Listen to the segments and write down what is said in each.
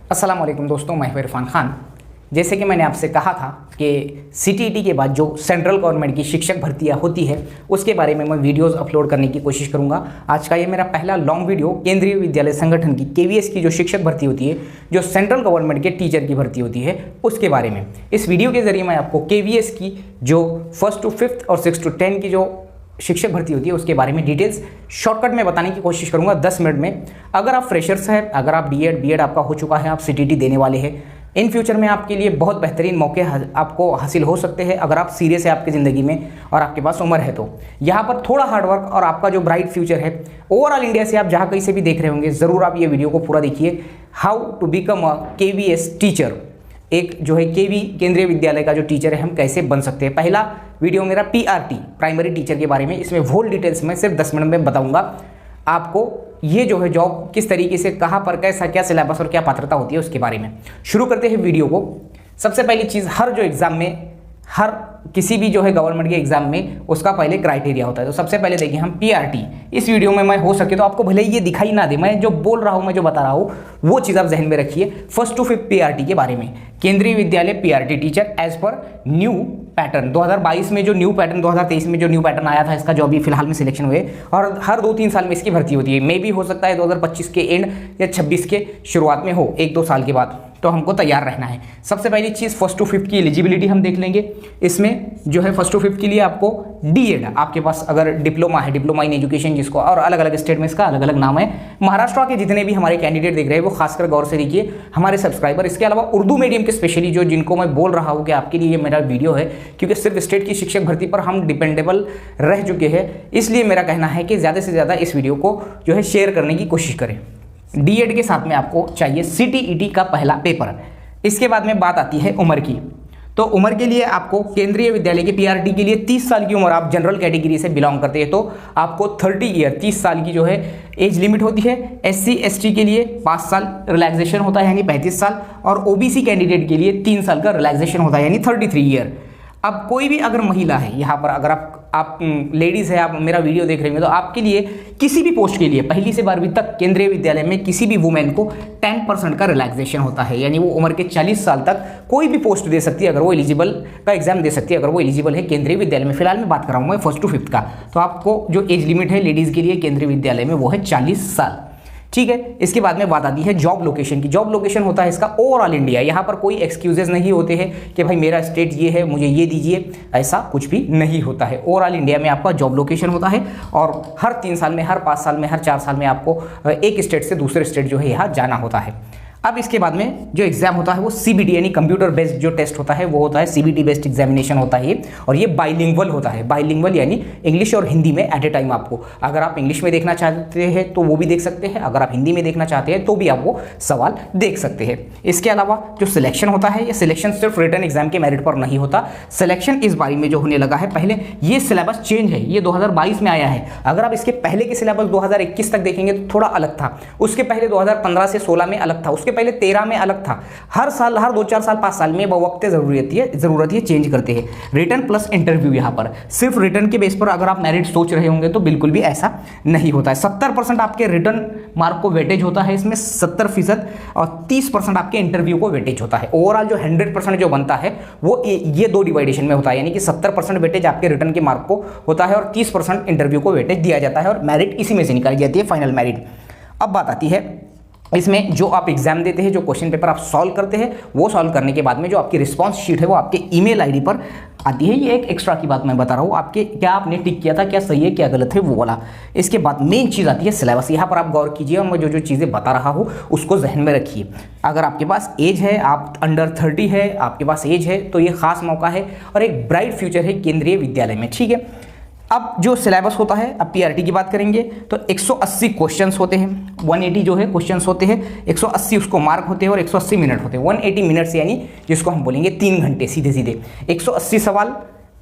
अस्सलाम वालेकुम दोस्तों, मैं हूं इरफान खान। जैसे कि मैंने आपसे कहा था कि सीटीईटी के बाद जो सेंट्रल गवर्नमेंट की शिक्षक भर्तियां होती है उसके बारे में मैं वीडियोस अपलोड करने की कोशिश करूंगा। आज का ये मेरा पहला लॉन्ग वीडियो केंद्रीय विद्यालय संगठन की केवीएस की जो शिक्षक भर्ती होती है, जो सेंट्रल गवर्नमेंट के टीचर की भर्ती होती है, उसके बारे में। इस वीडियो के जरिए मैं आपको केवीएस की जो 1st to 5th और 6th to 10 की जो शिक्षक भर्ती होती है उसके बारे में डिटेल्स शॉर्टकट में बताने की कोशिश करूंगा 10 मिनट में। अगर आप फ्रेशर्स हैं, अगर आप बीएड आपका हो चुका है, आप सीटीईटी देने वाले हैं, इन फ्यूचर में आपके लिए बहुत बेहतरीन मौके आपको हासिल हो सकते हैं अगर आप सीरियस है आपकी ज़िंदगी में और आपके पास उम्र है तो। यहाँ पर थोड़ा हार्डवर्क और आपका जो ब्राइट फ्यूचर है, ओवरऑल इंडिया से आप जहाँ कहीं से भी देख रहे होंगे, ज़रूर आप ये वीडियो को पूरा देखिए। How to become a KVS teacher, एक जो है केवी केंद्रीय विद्यालय का जो टीचर है हम कैसे बन सकते हैं। पहला वीडियो मेरा पीआरटी प्राइमरी टीचर के बारे में, इसमें होल डिटेल्स में सिर्फ 10 मिनट में बताऊंगा आपको ये जो है जॉब किस तरीके से, कहाँ पर, कैसा, क्या सिलेबस और क्या पात्रता होती है उसके बारे में। शुरू करते हैं वीडियो को। सबसे पहली चीज़, हर जो एग्ज़ाम में, हर किसी भी जो है गवर्नमेंट के एग्जाम में उसका पहले क्राइटेरिया होता है। तो सबसे पहले देखिए हम पीआरटी, इस वीडियो में मैं हो सके तो आपको भले ही ये दिखाई ना दे, मैं जो बोल रहा हूँ, मैं जो बता रहा हूँ वो चीज़ आप जहन में रखिए। 1st to 5th पीआरटी के बारे में, Kendriya Vidyalaya PRT teacher age पर न्यू पैटर्न 2022 में जो न्यू पैटर्न, 2023 में जो न्यू पैटर्न आया था इसका, जो अभी फिलहाल में सिलेक्शन हुए, और हर 2-3 साल में इसकी भर्ती होती है। मे भी हो सकता है 2025 के एंड या 26 के शुरुआत में हो, 1-2 साल के बाद, तो हमको तैयार रहना है। सबसे पहली चीज़ 1st to 5th की एलिजिबिलिटी हम देख लेंगे। इसमें जो है 1st to 5th के लिए आपको डीएड, आपके पास अगर डिप्लोमा है, डिप्लोमा इन एजुकेशन जिसको, और अलग अलग स्टेट में इसका अलग अलग नाम है। महाराष्ट्र के जितने भी हमारे कैंडिडेट देख रहे हैं वो खासकर गौर से देखिए, हमारे सब्सक्राइबर। इसके अलावा उर्दू मीडियम के स्पेशली जो, जिनको मैं बोल रहा हूँ कि आपके लिए ये मेरा वीडियो है, क्योंकि सिर्फ स्टेट की शिक्षक भर्ती पर हम डिपेंडेबल रह चुके हैं, इसलिए मेरा कहना है कि ज़्यादा से ज़्यादा इस वीडियो को जो है शेयर करने की कोशिश करें। डीएड के साथ में आपको चाहिए सीटीईटी का पहला पेपर। इसके बाद में बात आती है उम्र की। तो उम्र के लिए आपको केंद्रीय विद्यालय के पीआरटी के लिए 30 साल की उम्र, आप जनरल कैटेगरी से बिलोंग करते हैं तो आपको 30 ईयर 30 साल की जो है एज लिमिट होती है। एससी एसटी के लिए 5 साल रिलैक्सेशन होता है यानी 35 साल, और ओबीसी कैंडिडेट के लिए 3 साल का रिलैक्सेशन होता है यानी 33 ईयर। अब कोई भी अगर महिला है यहाँ पर, अगर आप लेडीज़ है, आप मेरा वीडियो देख रहे हैं, तो आपके लिए किसी भी पोस्ट के लिए पहली से 12वीं तक केंद्रीय विद्यालय में किसी भी वुमेन को 10% का रिलैक्सेशन होता है, यानी वो उम्र के 40 साल तक कोई भी पोस्ट दे सकती है अगर वो एलिजिबल का एग्जाम दे सकती है, अगर वो एलिजिबल है केंद्रीय विद्यालय में। फिलहाल मैं बात कर रहा हूँ मैं 1st to 5th का। तो आपको जो एज लिमिट है लेडीज़ के लिए केंद्रीय विद्यालय में वो है 40 साल, ठीक है। इसके बाद में बात आती है जॉब लोकेशन की। जॉब लोकेशन होता है इसका ओवरऑल इंडिया। यहाँ पर कोई एक्सक्यूजेस नहीं होते हैं कि भाई मेरा स्टेट ये है मुझे ये दीजिए, ऐसा कुछ भी नहीं होता है। ओवरऑल इंडिया में आपका जॉब लोकेशन होता है, और हर 3 साल में, हर 5 साल में, हर 4 साल में आपको एक स्टेट से दूसरे स्टेट जो है यहाँ जाना होता है। अब इसके बाद में जो एग्जाम होता है वो सीबीटी यानी कंप्यूटर बेस्ड जो टेस्ट होता है वो होता है, सीबीटी बेस्ड एग्जामिनेशन होता है, और ये बाइलिंगुअल होता है। बाइलिंगुअल यानी इंग्लिश और हिंदी में एट ए टाइम। आपको अगर आप इंग्लिश में देखना चाहते हैं तो वो भी देख सकते हैं, अगर आप हिंदी में देखना चाहते हैं तो भी आप वो सवाल देख सकते हैं। इसके अलावा जो सिलेक्शन होता है, ये सिलेक्शन सिर्फ रिटन एग्जाम के मेरिट पर नहीं होता। सिलेक्शन इस बारी में जो होने लगा है, पहले ये सिलेबस चेंज है, ये 2022 में आया है। अगर आप इसके पहले के सिलेबस 2021 तक देखेंगे तो थोड़ा अलग था, उसके पहले 2015 से 16 में अलग था, उसके पहले 13 में अलग था। हर साल, हर 2-4 साल, 5 साल में बवक्त जरूरत है चेंज करते हैं। रिटन प्लस इंटरव्यू, यहाँ पर सिर्फ रिटन के बेस पर अगर आप मेरिट सोच रहे होंगे तो बिल्कुल भी ऐसा नहीं होता है। 70% आपके रिटन मार्क को वेटेज होता है इसमें, 70%, और 30% आपके इंटरव्यू को वेटेज होता है। ओवरऑल जो 100% जो बनता है वो ये 2 डिवाइडेशन में होता है, यानी कि 70% वेटेज आपके रिटन के मार्क को होता है और 30% इंटरव्यू को वेटेज दिया जाता है, और मेरिट इसी में से निकाली जाती है, फाइनल मेरिट। अब बात आती है इसमें जो आप एग्जाम देते हैं, जो क्वेश्चन पेपर आप सॉल्व करते हैं, वो सॉल्व करने के बाद में जो आपकी रिस्पांस शीट है वो आपके ईमेल आईडी पर आती है। ये एक एक्स्ट्रा की बात मैं बता रहा हूँ, आपके क्या आपने टिक किया था, क्या सही है क्या गलत है वो वाला। इसके बाद मेन चीज़ आती है सिलेबस। यहाँ पर आप गौर कीजिए और मैं जो चीज़ें बता रहा हूँ उसको जहन में रखिए। अगर आपके पास एज है, आप अंडर 30 है, आपके पास एज है, तो ये खास मौका है और एक ब्राइट फ्यूचर है केंद्रीय विद्यालय में, ठीक है। अब जो सिलेबस होता है, अब पीआरटी की बात करेंगे तो 180 क्वेश्चंस होते हैं, 180 जो है क्वेश्चंस होते हैं, 180 उसको मार्क होते हैं और 180 मिनट होते हैं। 180 मिनट्स यानी जिसको हम बोलेंगे 3 घंटे, सीधे सीधे 180 सवाल,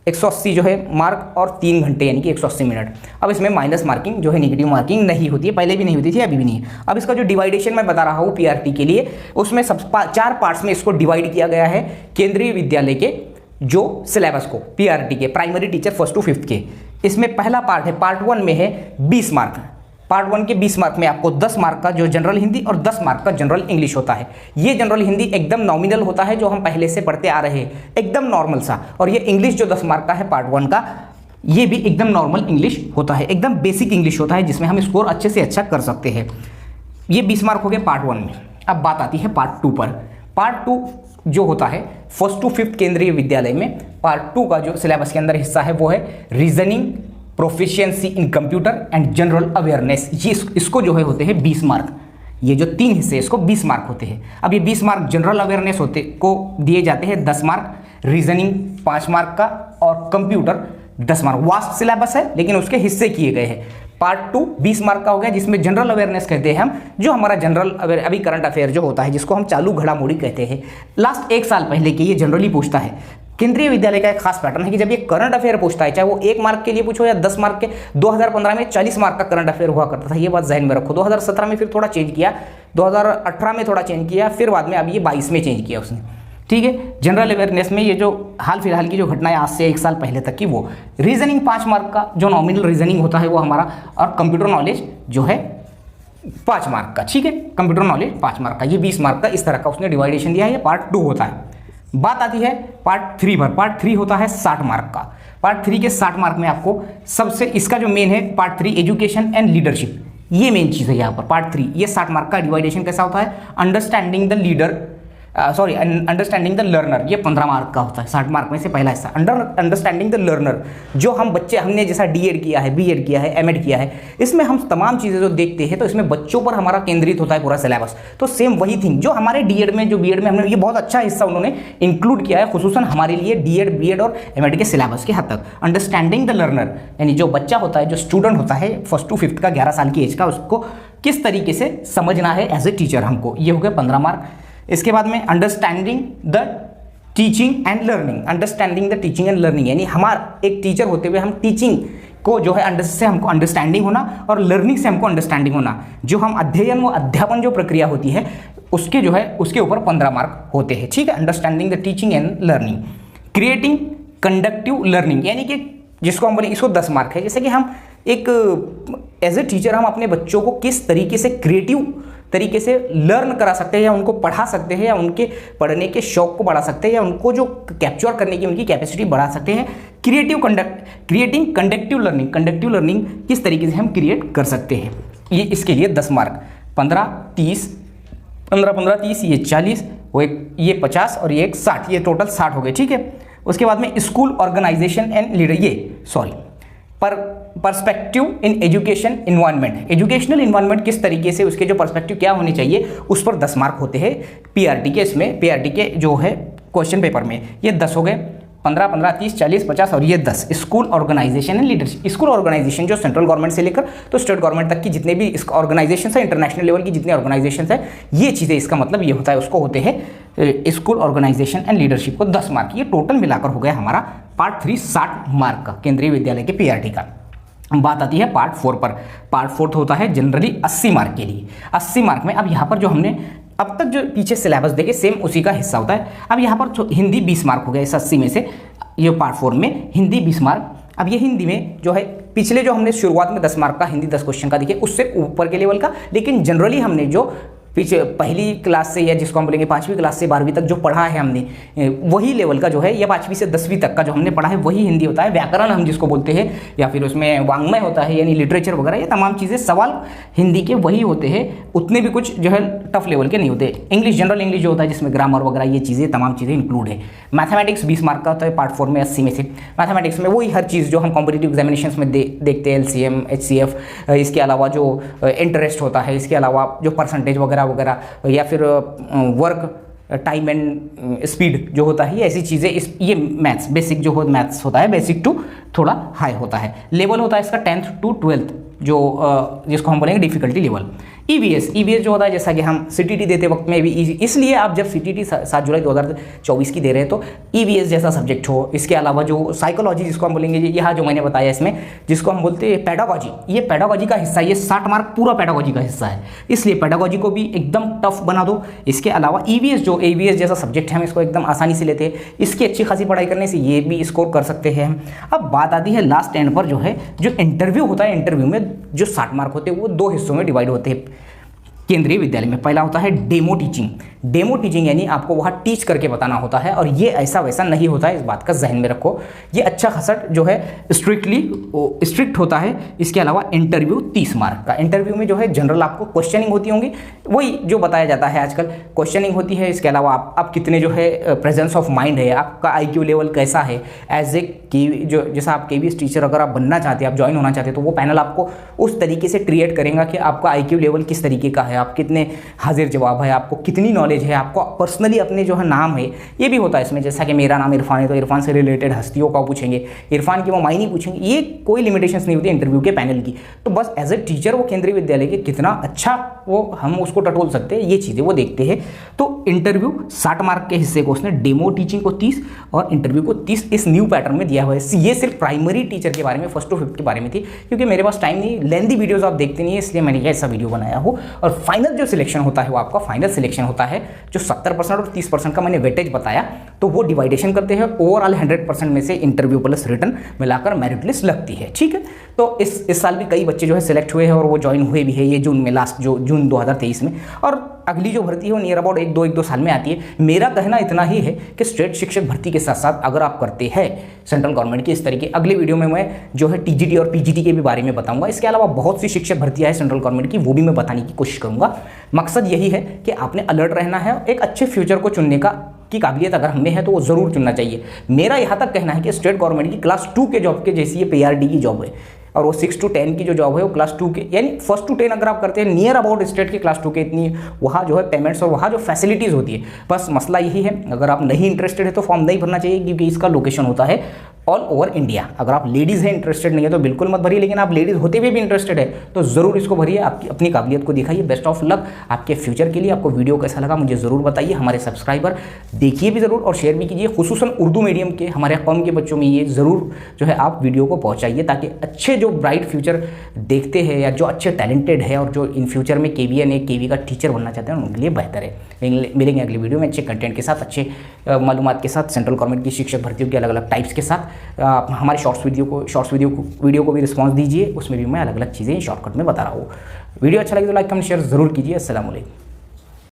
180 जो है मार्क, और 3 घंटे यानी कि 180 मिनट। अब इसमें माइनस मार्किंग जो है, नेगेटिव मार्किंग नहीं होती है, पहले भी नहीं होती थी, अभी भी नहीं है। अब इसका जो डिवाइडेशन मैं बता रहा हूँ पीआरटी के लिए, उसमें 4 पार्ट्स में इसको डिवाइड किया गया है केंद्रीय विद्यालय के जो सिलेबस को, पीआरटी के primary teacher 1st to 5th के। इसमें पहला पार्ट है, पार्ट 1 में है 20 मार्क, पार्ट 1 के 20 मार्क में आपको 10 मार्क का जो जनरल हिंदी और 10 मार्क का जनरल इंग्लिश होता है। ये जनरल हिंदी एकदम नॉमिनल होता है, जो हम पहले से पढ़ते आ रहे हैं, एकदम नॉर्मल सा। और ये इंग्लिश जो 10 मार्क का है पार्ट 1 का, ये भी एकदम नॉर्मल इंग्लिश होता है, एकदम बेसिक इंग्लिश होता है, जिसमें हम स्कोर अच्छे से अच्छा कर सकते हैं। ये 20 मार्क हो गए पार्ट 1 में। अब बात आती है पार्ट 2 पर। पार्ट 2 जो होता है 1st to 5th केंद्रीय विद्यालय में, पार्ट 2 का जो सिलेबस के अंदर हिस्सा है वो है reasoning, proficiency in computer and general awareness. ये इसको जो है होते हैं 20 मार्क। ये जो 3 हिस्से इसको 20 मार्क होते हैं। अब ये 20 मार्क जनरल अवेयरनेस होते को दिए जाते हैं 10 मार्क, रीजनिंग 5 मार्क का और कंप्यूटर 10 मार्क। वास्ट सिलेबस है लेकिन उसके हिस्से किए गए हैं। पार्ट 2 20 मार्क का हो गया, जिसमें जनरल अवेयरनेस कहते हैं हम, जो हमारा जनरल अभी करंट अफेयर जो होता है, जिसको हम चालू घड़ामोड़ी कहते हैं, लास्ट 1 साल पहले के ये जनरली पूछता है। केंद्रीय विद्यालय का एक खास पैटर्न है कि जब ये करंट अफेयर पूछता है, चाहे वो 1 मार्क के लिए पूछो या 10 मार्क के, 2015 में 40 मार्क का करंट अफेयर हुआ करता था, ये बात जहन में रखो। 2017 में फिर थोड़ा चेंज किया, 2018 में थोड़ा चेंज किया, फिर बाद में अब ये 22 में चेंज किया उसने। ठीक है, जनरल अवेयरनेस में ये जो हाल फिलहाल की जो घटनाएं आज से 1 साल पहले तक की, वो रीजनिंग 5 मार्क का जो नॉमिनल रीजनिंग होता है वो हमारा, और कंप्यूटर नॉलेज जो है 5 मार्क का। ठीक है, कंप्यूटर नॉलेज 5 मार्क का, ये 20 मार्क का, इस तरह का उसने डिवाइडेशन दिया है। ये पार्ट 2 होता है। बात आती है पार्ट 3 पर। पार्ट 3 होता है 60 मार्क का। पार्ट 3 के 60 मार्क में आपको सबसे, इसका जो मेन है पार्ट 3 एजुकेशन एंड लीडरशिप, ये मेन चीज़ है यहाँ पर। पार्ट 3 ये 60 मार्क का डिवाइडेशन कैसा होता है, understanding the leader, understanding the learner, ये 15 मार्क का होता है। 60 मार्क में से पहला हिस्सा अंडरस्टैंडिंग द लर्नर, जो हम बच्चे, हमने जैसा डीएड किया है, बीएड किया है, एमएड किया है, इसमें हम तमाम चीज़ें जो देखते हैं तो इसमें बच्चों पर हमारा केंद्रित होता है पूरा सिलेबस। तो सेम वही थिंग जो हमारे डीएड में, जो बीएड में हमने, ये बहुत अच्छा हिस्सा उन्होंने इंक्लूड किया है, खुसूसन हमारे लिए डीएड, बीएड और एमएड के सिलेबस के हद तक। अंडरस्टैंडिंग द लर्नर, यानी जो बच्चा होता है, जो स्टूडेंट होता है 1st to 5th का, 11 साल की एज का, उसको किस तरीके से समझना है एज ए टीचर हमको, ये हो गया 15 मार्क। इसके बाद में understanding the teaching and learning, understanding the teaching and learning, यानी हमारा एक टीचर होते हुए हम टीचिंग को जो है से हमको अंडरस्टैंडिंग होना, और लर्निंग से हमको अंडरस्टैंडिंग होना, जो हम अध्ययन व अध्यापन जो प्रक्रिया होती है उसके जो है उसके ऊपर 15 मार्क होते हैं। ठीक है, understanding the teaching and learning. Creating conductive learning, यानी कि जिसको हम बोलेंगे, इसको 10 मार्क है। जैसे कि हम एक एज ए टीचर हम अपने बच्चों को किस तरीके से क्रिएटिव तरीके से लर्न करा सकते हैं, या उनको पढ़ा सकते हैं, या उनके पढ़ने के शौक को बढ़ा सकते हैं, या उनको जो कैप्चर करने की उनकी कैपेसिटी बढ़ा सकते हैं। Creating conductive learning, conductive learning किस तरीके से हम क्रिएट कर सकते हैं, ये इसके लिए 10 मार्क। 15, 30, 15, 30, ये 40, वो एक ये 50 और ये एक 60, ये टोटल 60 हो गए। ठीक है, उसके बाद में स्कूल ऑर्गेनाइजेशन एंड लीडर, ये perspective in education environment, educational environment किस तरीके से, उसके जो पर्सपेक्टिव क्या होने चाहिए, उस पर 10 मार्क होते हैं पीआरटी के। इसमें पीआरटी के जो है क्वेश्चन पेपर में ये 10 हो गए। 15, 15, 30, 40, 50 और ये 10। School organisation and leadership, school organisation जो सेंट्रल गवर्नमेंट से लेकर तो स्टेट गवर्नमेंट तक की जितने भी ऑर्गेनाइजेशन है, इंटरनेशनल लेवल की जितनी ऑर्गेनाइजेशन है, ये चीज़ें, इसका मतलब ये होता है, उसको होते हैं स्कूल ऑर्गेनाइजेशन एंड लीडरशिप को 10 मार्क। ये टोटल मिलाकर हो गया हमारा पार्ट 3 60 मार्क का, केंद्रीय विद्यालय के पीआरटी का। बात आती है पार्ट 4 पर। पार्ट 4 होता है जनरली 80 मार्क के लिए। 80 मार्क में अब यहाँ पर जो हमने अब तक जो पीछे सिलेबस देखे सेम उसी का हिस्सा होता है। अब यहाँ पर हिंदी 20 मार्क हो गया इस 80 में से, ये पार्ट 4 में हिंदी 20 मार्क। अब ये हिंदी में जो है पिछले जो हमने शुरुआत में 10 मार्क का हिंदी 10 क्वेश्चन का दिखे, उससे ऊपर के लेवल का, लेकिन जनरली हमने जो पीछे पहली क्लास से, या जिसको हम बोलेंगे 5वीं क्लास से 12वीं तक जो पढ़ा है हमने, वही लेवल का जो है, या 5वीं से 10वीं तक का जो हमने पढ़ा है वही हिंदी होता है। व्याकरण हम जिसको बोलते हैं, या फिर उसमें वांग्मय होता है, यानी लिटरेचर वगैरह, ये तमाम चीज़ें सवाल हिंदी के वही होते हैं, उतने भी कुछ जो है टफ लेवल के नहीं होते। इंग्लिश, जनरल इंग्लिश जो होता है जिसमें ग्रामर वगैरह ये चीज़ें तमाम चीज़ें इंक्लूड है। मैथमेटिक्स 20 मार्क का होता है पार्ट 4 में 80 में से। मैथमेटिक्स में वही हर चीज़ जो हम कॉम्पिटिटिव एग्जामिनेशंस में देखते हैं, LCM, HCF, इसके अलावा जो इंटरेस्ट होता है, इसके अलावा जो परसेंटेज वगैरह वगैरह, या फिर वर्क टाइम एंड स्पीड जो होता है, ये ऐसी चीज़ें, ये मैथ्स बेसिक जो हो, मैथ्स होता है बेसिक टू थोड़ा हाई होता है। लेवल होता है इसका 10th to 12th, जो जिसको हम बोलेंगे डिफिकल्टी लेवल। ईवीएस जो होता है, जैसा कि हम सीटीटी देते वक्त में भी इसलिए आप जब सीटीटी 7 जुलाई 2024 की दे रहे हैं तो ईवीएस जैसा सब्जेक्ट हो। इसके अलावा जो साइकोलॉजी जिसको हम बोलेंगे, यहाँ जो मैंने बताया इसमें जिसको हम बोलते हैं पेडागॉजी, ये पेडागॉजी का हिस्सा है, ये 60 मार्क पूरा पेडागॉजी का हिस्सा है, इसलिए पेडागॉजी को भी एकदम टफ बना दो। इसके अलावा ईवीएस जो ईवीएस जैसा सब्जेक्ट है हम इसको एकदम आसानी से लेते हैं, इसकी अच्छी खासी पढ़ाई करने से ये भी स्कोर कर सकते हैं हम। अब बात आती है लास्ट एंड पर, जो है जो इंटरव्यू होता है, इंटरव्यू में जो 60 मार्क होते हैं वो 2 हिस्सों में डिवाइड होते हैं केंद्रीय विद्यालय में। पहला होता है डेमो टीचिंग। डेमो टीचिंग यानी आपको वहाँ टीच करके बताना होता है, और ये ऐसा वैसा नहीं होता है, इस बात का जहन में रखो। ये अच्छा खासा जो है स्ट्रिक्ट होता है। इसके अलावा इंटरव्यू 30 मार्क का, इंटरव्यू में जो है जनरल आपको क्वेश्चनिंग होती होंगी, वही जो बताया जाता है आजकल, क्वेश्चनिंग होती है। इसके अलावा आप कितने जो है प्रेजेंस ऑफ माइंड है, आपका आईक्यू लेवल कैसा है एज ए जो जैसा आप केवीएस टीचर अगर आप बनना चाहते हैं, आप ज्वाइन होना चाहते हैं, तो वो पैनल आपको उस तरीके से क्रिएट करेगा कि आपका आईक्यू लेवल किस तरीके का है, आप कितने हाजिर जवाब है, आपको कितनी नॉलेज है, आपको पर्सनली अपने जो है नाम है, ये भी होता है इसमें। जैसा कि मेरा नाम इरफान है तो इरफान से रिलेटेड हस्तियों का पूछेंगे, इरफान की वो मायने पूछेंगे, ये कोई लिमिटेशंस नहीं होती इंटरव्यू के पैनल की। तो बस एज ए टीचर वो केंद्रीय विद्यालय के कितना अच्छा वो हम उसको टटोल सकते हैं, ये चीज़ें वो देखते हैं। तो इंटरव्यू 60 मार्क के हिस्से को उसने डेमो टीचिंग को 30 और इंटरव्यू को 30 इस न्यू पैटर्न में दिया हुआ है। ये सिर्फ प्राइमरी टीचर के बारे में, 1st to 5th के बारे में थी, क्योंकि मेरे पास टाइम नहीं, लेंदी वीडियोस आप देखते नहीं है, इसलिए मैंने ऐसा वीडियो बनाया हो। और फाइनल जो सिलेक्शन होता है वो आपका फाइनल सिलेक्शन होता है, जो 70% और 30% का मैंने वेटेज बताया, तो वो डिवाइडेशन करते हैं। ओवरऑल 100% में से इंटरव्यू प्लस रिटर्न मिलाकर मेरिट लिस्ट लगती है, ठीक है। तो इस साल भी कई बच्चे जो है सिलेक्ट हुए हैं और वो ज्वाइन हुए भी है, ये जून में, लास्ट जो जून 2023 में। और अगली जो भर्ती है वो नियर अबाउट 1-2 साल में आती है। मेरा कहना इतना ही है कि स्टेट शिक्षक भर्ती के साथ साथ अगर आप करते हैं सेंट्रल गवर्नमेंट की इस तरीके, अगले वीडियो में मैं जो है टीजीटी और पीजीटी के भी बारे में बताऊंगा। इसके अलावा बहुत सी शिक्षक भर्तियां हैं सेंट्रल गवर्नमेंट की, वो भी मैं बताने की कोशिश करूंगा। मकसद यही है कि आपने अलर्ट रहना है, एक अच्छे फ्यूचर को चुनने की काबिलियत अगर हमें है तो वो ज़रूर चुनना चाहिए। मेरा यहाँ तक कहना है कि स्टेट गवर्नमेंट की क्लास 2 के जॉब के जैसी ये पीआरडी की जॉब है, और वो 6 to 10 की जो जॉब है वो क्लास 2 के, यानी 1st to 10 अगर आप करते हैं, नियर अबाउट स्टेट के क्लास 2 के इतनी वहाँ जो है पेमेंट्स और वहाँ जो फैसिलिटीज़ होती है। बस मसला यही है, अगर आप नहीं इंटरेस्टेड है तो फॉर्म नहीं भरना चाहिए, क्योंकि इसका लोकेशन होता है ऑल ओवर इंडिया। अगर आप लेडीज़ हैं, इंटरेस्टेड नहीं है तो बिल्कुल मत भरिए, लेकिन आप लेडीज़ होते हुए भी इंटरेस्टेड है तो ज़रूर इसको भरिए, आपकी अपनी काबिलियत को दिखाइए। बेस्ट ऑफ लक आपके फ्यूचर के लिए। आपको वीडियो कैसा लगा मुझे ज़रूर बताइए। हमारे सब्सक्राइबर देखिए भी ज़रूर और शेयर भी कीजिए, खुसूसन उर्दू मीडियम के हमारे कौम के बच्चों में ये ज़रूर जो है आप वीडियो को पहुँचाइए, ताकि अच्छे जो ब्राइट फ्यूचर देखते हैं या जो अच्छे टैलेंटेड है और जो इन फ्यूचर में केवी का टीचर बनना चाहते हैं उनके लिए बेहतर है। मिलेंगे अगले वीडियो में अच्छे कंटेंट के साथ, अच्छे मालूमात के साथ, सेंट्रल गवर्नमेंट की शिक्षक भर्तियों के अलग अलग टाइप्स के साथ। हमारे शॉर्ट्स वीडियो को भी रिस्पांस दीजिए, उसमें भी मैं अलग अलग चीज़ें शॉर्टकट में बता रहा हूँ। वीडियो अच्छा लगे तो लाइक कमेंट शेयर ज़रूर कीजिए। अस्सलाम वालेकुम।